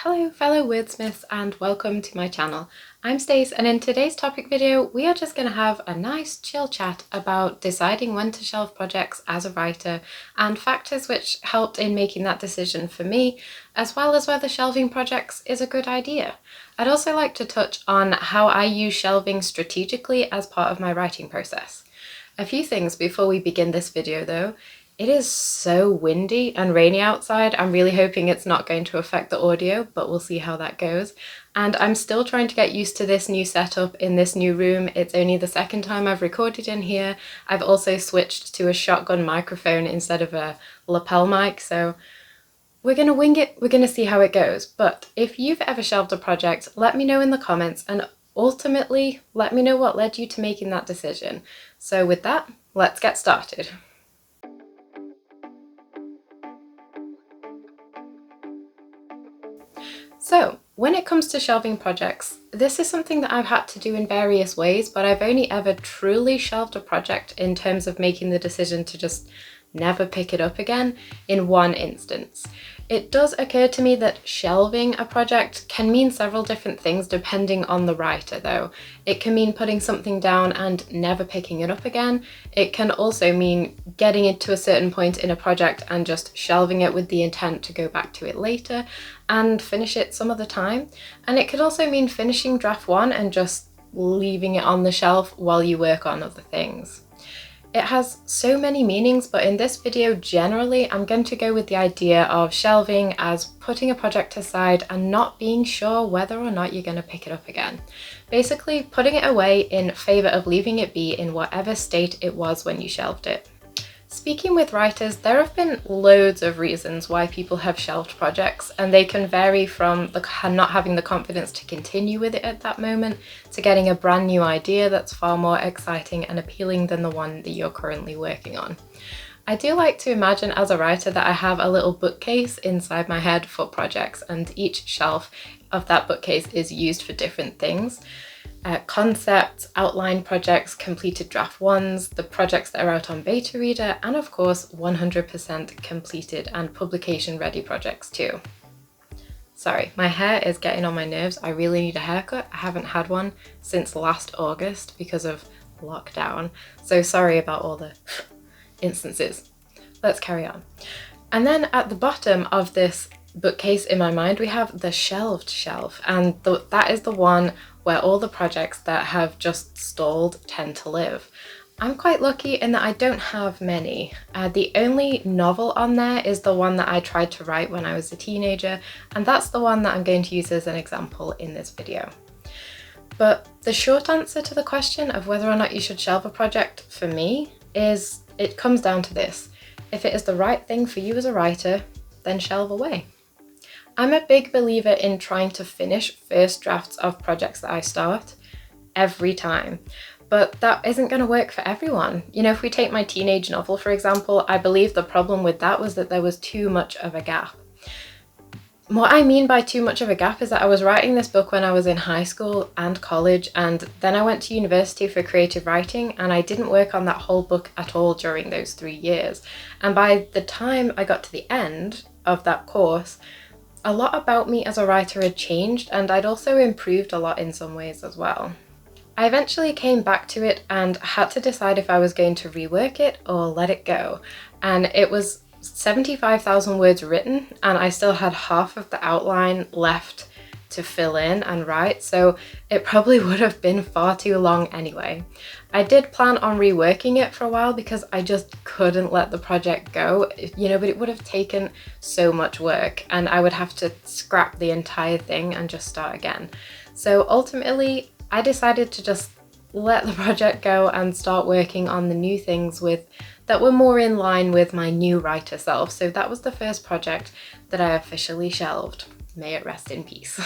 Hello fellow wordsmiths and welcome to my channel. I'm Stace and in today's topic video we are just going to have a nice chill chat about deciding when to shelve projects as a writer and factors which helped in making that decision for me, as well as whether shelving projects is a good idea. I'd also like to touch on how I use shelving strategically as part of my writing process. A few things before we begin this video though. It is so windy and rainy outside. I'm really hoping it's not going to affect the audio, but we'll see how that goes. And I'm still trying to get used to this new setup in this new room. It's only the second time I've recorded in here. I've also switched to a shotgun microphone instead of a lapel mic, so we're gonna wing it, we're gonna see how it goes. But if you've ever shelved a project, let me know in the comments and ultimately let me know what led you to making that decision. So with that, let's get started. So, when it comes to shelving projects, this is something that I've had to do in various ways, but I've only ever truly shelved a project in terms of making the decision to just never pick it up again in one instance. It does occur to me that shelving a project can mean several different things depending on the writer though. It can mean putting something down and never picking it up again. It can also mean getting it to a certain point in a project and just shelving it with the intent to go back to it later and finish it some other time. And it could also mean finishing draft one and just leaving it on the shelf while you work on other things. It has so many meanings, but in this video generally I'm going to go with the idea of shelving as putting a project aside and not being sure whether or not you're going to pick it up again. Basically putting it away in favour of leaving it be in whatever state it was when you shelved it. Speaking with writers, there have been loads of reasons why people have shelved projects, and they can vary from not having the confidence to continue with it at that moment to getting a brand new idea that's far more exciting and appealing than the one that you're currently working on. I do like to imagine as a writer that I have a little bookcase inside my head for projects, and each shelf of that bookcase is used for different things. Concepts, outline projects, completed draft ones, the projects that are out on beta reader, and of course 100% completed and publication ready projects too. Sorry, my hair is getting on my nerves. I really need a haircut. I haven't had one since last August because of lockdown, so sorry about all the instances. Let's carry on. And then at the bottom of this bookcase in my mind we have the shelved shelf, and that is the one where all the projects that have just stalled tend to live. I'm quite lucky in that I don't have many. The only novel on there is the one that I tried to write when I was a teenager, and that's the one that I'm going to use as an example in this video. But the short answer to the question of whether or not you should shelve a project for me is it comes down to this. If it is the right thing for you as a writer, then shelve away. I'm a big believer in trying to finish first drafts of projects that I start every time, but that isn't going to work for everyone. You know, if we take my teenage novel for example, I believe the problem with that was that there was too much of a gap. What I mean by too much of a gap is that I was writing this book when I was in high school and college, and then I went to university for creative writing, and I didn't work on that whole book at all during those 3 years. And by the time I got to the end of that course, a lot about me as a writer had changed, and I'd also improved a lot in some ways as well. I eventually came back to it and had to decide if I was going to rework it or let it go. And it was 75,000 words written, and I still had half of the outline left to fill in and write, so it probably would have been far too long anyway. I did plan on reworking it for a while because I just couldn't let the project go, you know, but it would have taken so much work and I would have to scrap the entire thing and just start again. So ultimately, I decided to just let the project go and start working on the new things that were more in line with my new writer self. So that was the first project that I officially shelved. May it rest in peace.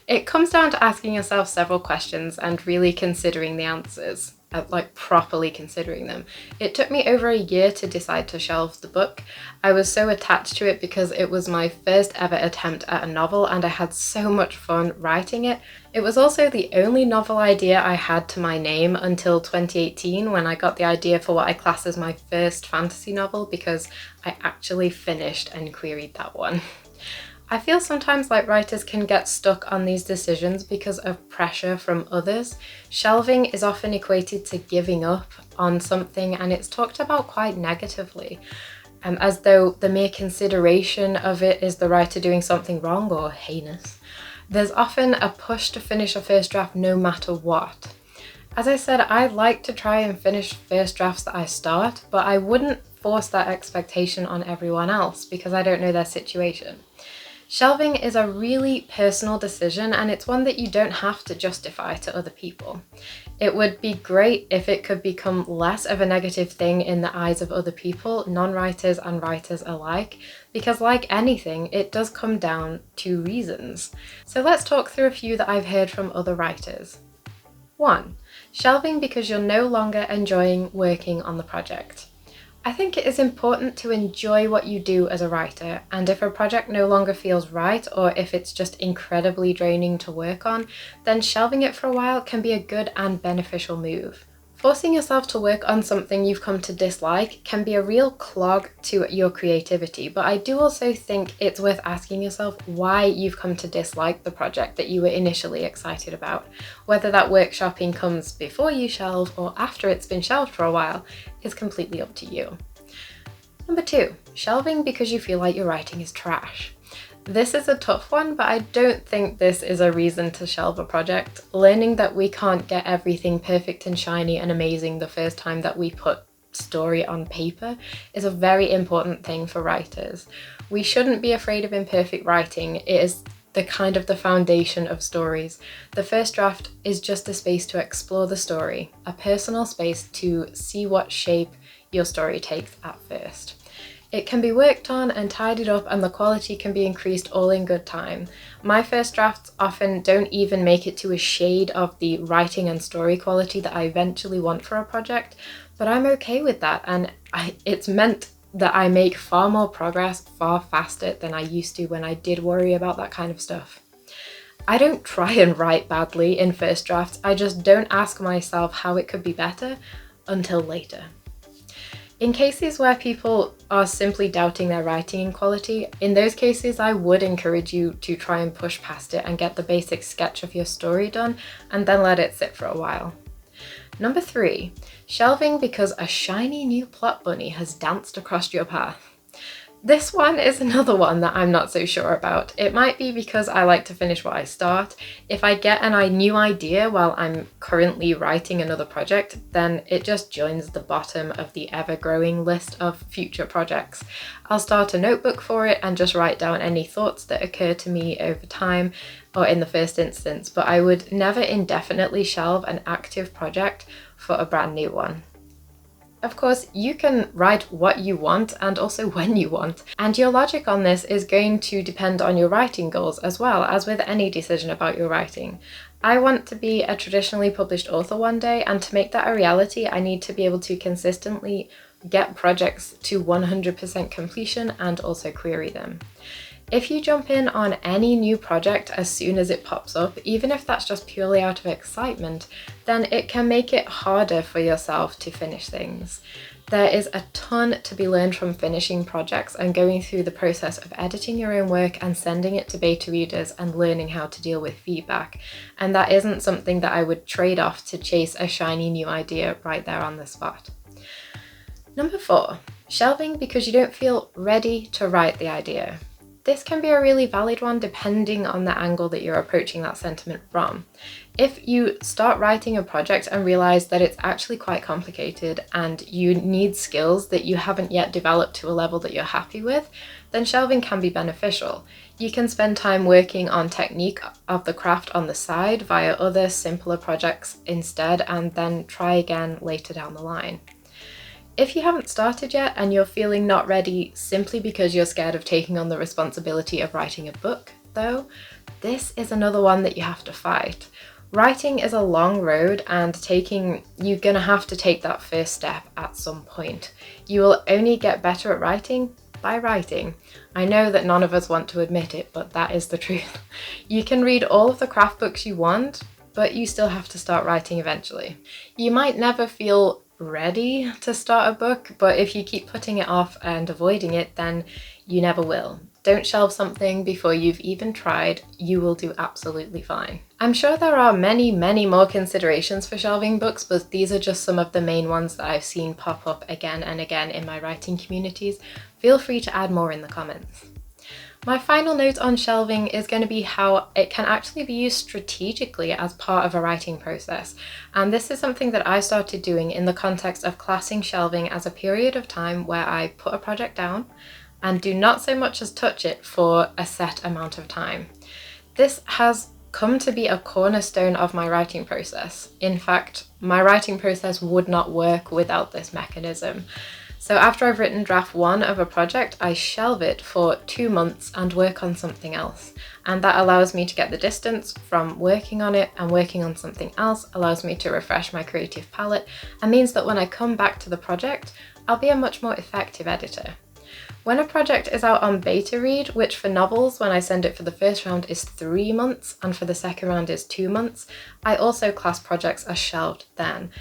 It comes down to asking yourself several questions and really considering the answers, like properly considering them. It took me over a year to decide to shelve the book. I was so attached to it because it was my first ever attempt at a novel and I had so much fun writing it. It was also the only novel idea I had to my name until 2018 when I got the idea for what I class as my first fantasy novel, because I actually finished and queried that one. I feel sometimes like writers can get stuck on these decisions because of pressure from others. Shelving is often equated to giving up on something, and it's talked about quite negatively, as though the mere consideration of it is the writer doing something wrong or heinous. There's often a push to finish a first draft no matter what. As I said, I like to try and finish first drafts that I start, but I wouldn't force that expectation on everyone else because I don't know their situation. Shelving is a really personal decision, and it's one that you don't have to justify to other people. It would be great if it could become less of a negative thing in the eyes of other people, non-writers and writers alike, because like anything, it does come down to reasons. So let's talk through a few that I've heard from other writers. 1. Shelving because you're no longer enjoying working on the project. I think it is important to enjoy what you do as a writer, and if a project no longer feels right, or if it's just incredibly draining to work on, then shelving it for a while can be a good and beneficial move. Forcing yourself to work on something you've come to dislike can be a real clog to your creativity, but I do also think it's worth asking yourself why you've come to dislike the project that you were initially excited about. Whether that workshopping comes before you shelve or after it's been shelved for a while is completely up to you. Number 2, shelving because you feel like your writing is trash. This is a tough one, but I don't think this is a reason to shelve a project. Learning that we can't get everything perfect and shiny and amazing the first time that we put story on paper is a very important thing for writers. We shouldn't be afraid of imperfect writing. It is the foundation of stories. The first draft is just a space to explore the story, a personal space to see what shape your story takes at first. It can be worked on and tidied up, and the quality can be increased all in good time. My first drafts often don't even make it to a shade of the writing and story quality that I eventually want for a project, but I'm okay with that, and it's meant that I make far more progress far faster than I used to when I did worry about that kind of stuff. I don't try and write badly in first drafts, I just don't ask myself how it could be better until later. In cases where people are simply doubting their writing quality, in those cases I would encourage you to try and push past it and get the basic sketch of your story done and then let it sit for a while. Number 3, shelving because a shiny new plot bunny has danced across your path. This one is another one that I'm not so sure about. It might be because I like to finish what I start. If I get a new idea while I'm currently writing another project, then it just joins the bottom of the ever-growing list of future projects. I'll start a notebook for it and just write down any thoughts that occur to me over time or in the first instance, but I would never indefinitely shelve an active project for a brand new one. Of course, you can write what you want and also when you want, and your logic on this is going to depend on your writing goals as well, as with any decision about your writing. I want to be a traditionally published author one day, and to make that a reality, I need to be able to consistently get projects to 100% completion and also query them. If you jump in on any new project as soon as it pops up, even if that's just purely out of excitement, then it can make it harder for yourself to finish things. There is a ton to be learned from finishing projects and going through the process of editing your own work and sending it to beta readers and learning how to deal with feedback. And that isn't something that I would trade off to chase a shiny new idea right there on the spot. Number 4, shelving because you don't feel ready to write the idea. This can be a really valid one depending on the angle that you're approaching that sentiment from. If you start writing a project and realize that it's actually quite complicated and you need skills that you haven't yet developed to a level that you're happy with, then shelving can be beneficial. You can spend time working on technique of the craft on the side via other simpler projects instead, and then try again later down the line. If you haven't started yet and you're feeling not ready simply because you're scared of taking on the responsibility of writing a book, though, this is another one that you have to fight. Writing is a long road, and you're gonna have to take that first step at some point. You will only get better at writing by writing. I know that none of us want to admit it, but that is the truth. You can read all of the craft books you want, but you still have to start writing eventually. You might never feel ready to start a book, but if you keep putting it off and avoiding it, then you never will. Don't shelve something before you've even tried. You will do absolutely fine. I'm sure there are many more considerations for shelving books, but these are just some of the main ones that I've seen pop up again and again in my writing communities. Feel free to add more in the comments. My final note on shelving is going to be how it can actually be used strategically as part of a writing process. And this is something that I started doing in the context of classing shelving as a period of time where I put a project down and do not so much as touch it for a set amount of time. This has come to be a cornerstone of my writing process. In fact, my writing process would not work without this mechanism. So after I've written draft 1 of a project, I shelve it for 2 months and work on something else. And that allows me to get the distance from working on it and working on something else, allows me to refresh my creative palette, and means that when I come back to the project, I'll be a much more effective editor. When a project is out on beta read, which for novels, when I send it for the first round, is 3 months, and for the second round is 2 months, I also class projects as shelved then.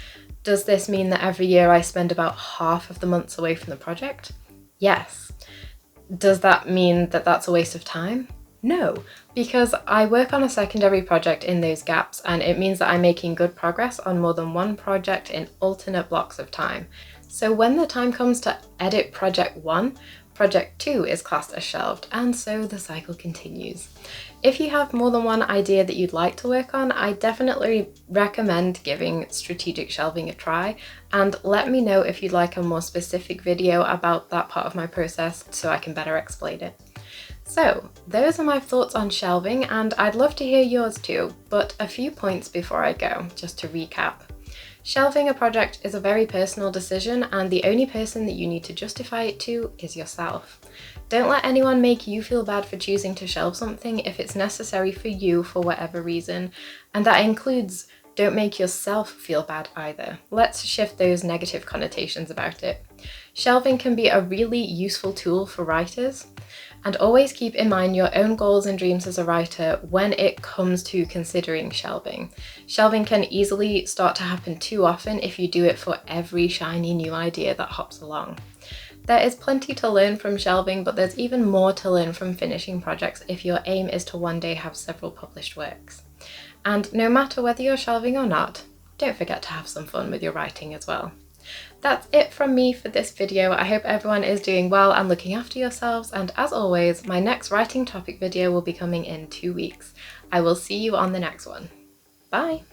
Does this mean that every year I spend about half of the months away from the project? Yes. Does that mean that that's a waste of time? No, because I work on a secondary project in those gaps, and it means that I'm making good progress on more than one project in alternate blocks of time. So when the time comes to edit project 1, project 2 is classed as shelved, and so the cycle continues. If you have more than one idea that you'd like to work on, I definitely recommend giving strategic shelving a try, and let me know if you'd like a more specific video about that part of my process so I can better explain it. So those are my thoughts on shelving, and I'd love to hear yours too, but a few points before I go, just to recap. Shelving a project is a very personal decision, and the only person that you need to justify it to is yourself. Don't let anyone make you feel bad for choosing to shelve something if it's necessary for you for whatever reason, and that includes don't make yourself feel bad either. Let's shift those negative connotations about it. Shelving can be a really useful tool for writers, and always keep in mind your own goals and dreams as a writer when it comes to considering shelving. Shelving can easily start to happen too often if you do it for every shiny new idea that hops along. There is plenty to learn from shelving, but there's even more to learn from finishing projects if your aim is to one day have several published works. And no matter whether you're shelving or not, don't forget to have some fun with your writing as well. That's it from me for this video. I hope everyone is doing well and looking after yourselves, and as always, my next writing topic video will be coming in 2 weeks. I will see you on the next one. Bye!